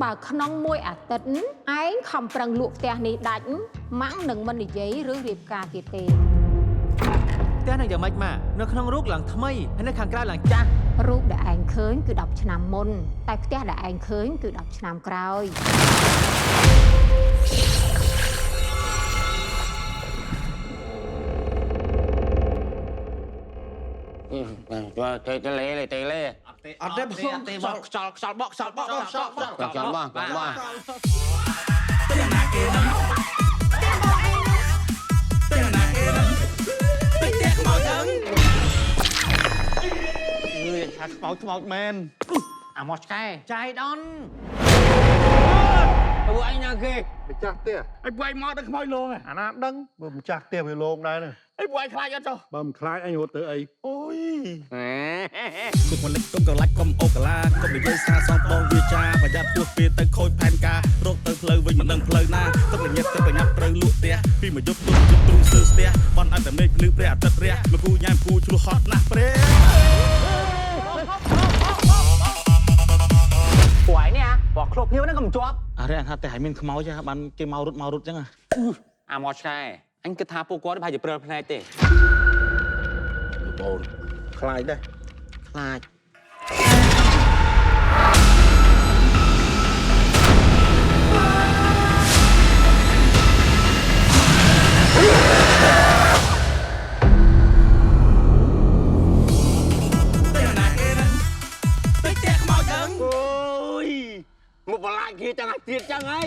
បើក្នុងមួយអាទិត្យឯងខំប្រឹងលក់ផ្ទះនេះដាច់ម៉ាំងនឹងមិននិយាយឬរៀបការទៀតទេផ្ទះនឹងយ៉ាងម៉េចម៉ាក់នៅក្នុងរូបឡើងថ្មីហើយនៅខាងក្រៅឡើងចាស់រូបដែលឯងឃើញគឺ10ឆ្នាំមុនតែផ្ទះដែលឯងឃើញគឺ10ឆ្នាំក្រោយទេអត់ទេបងខ្យល់បកខ្យល់បកថ្មោចមែនអាមកឆ្កែចាយដនពួកអញណាគេម្ចាស់ផ្ទះឲ្យពួកឯងមកដល់ខ្មោចលងអាណាដឹងបើម្ចាស់ផ្ទះវាលងដែរណាឲ្យពួកឯងខ្លាចអត់ចុះបើមិនខ្លាចអញរត់ទៅអីអូយគុំមិនគុំកលាច់គុំអូកាឡាគុំនិយាយសារសងបងវាចាប្រយ័ត្នពោះពេលទៅខូចផែនការរកទៅផ្លូវវិញមិនដឹងផ្លូវណាទឹកល្ញិតទឹកប្រញាប់ត្រូវលក់ផ្ទះពីមកយប់ទុំជប់ទ្រូងស្ទើស្ទះបនអត់តែមេឃភ្លឺព្រះអាទិត្យរះមកគូញ៉ាំគូឆ្លោះហត់ណាស់ព្រះពួកឯងនេះបោះឃ្លប់ភៀវហ្នឹងក៏មិនជាប់អរេថាតែឲ្យមានខ្មោចបានគេមករត់ចឹងអាមកឆ្កែអញគិតថាពួកគាត់ប្រហែលជាព្រើលភ្នែកទេបងខ្លាចដែរខ្លាចមកបន្លាចគេចឹងឲ្យទៀតចឹងហី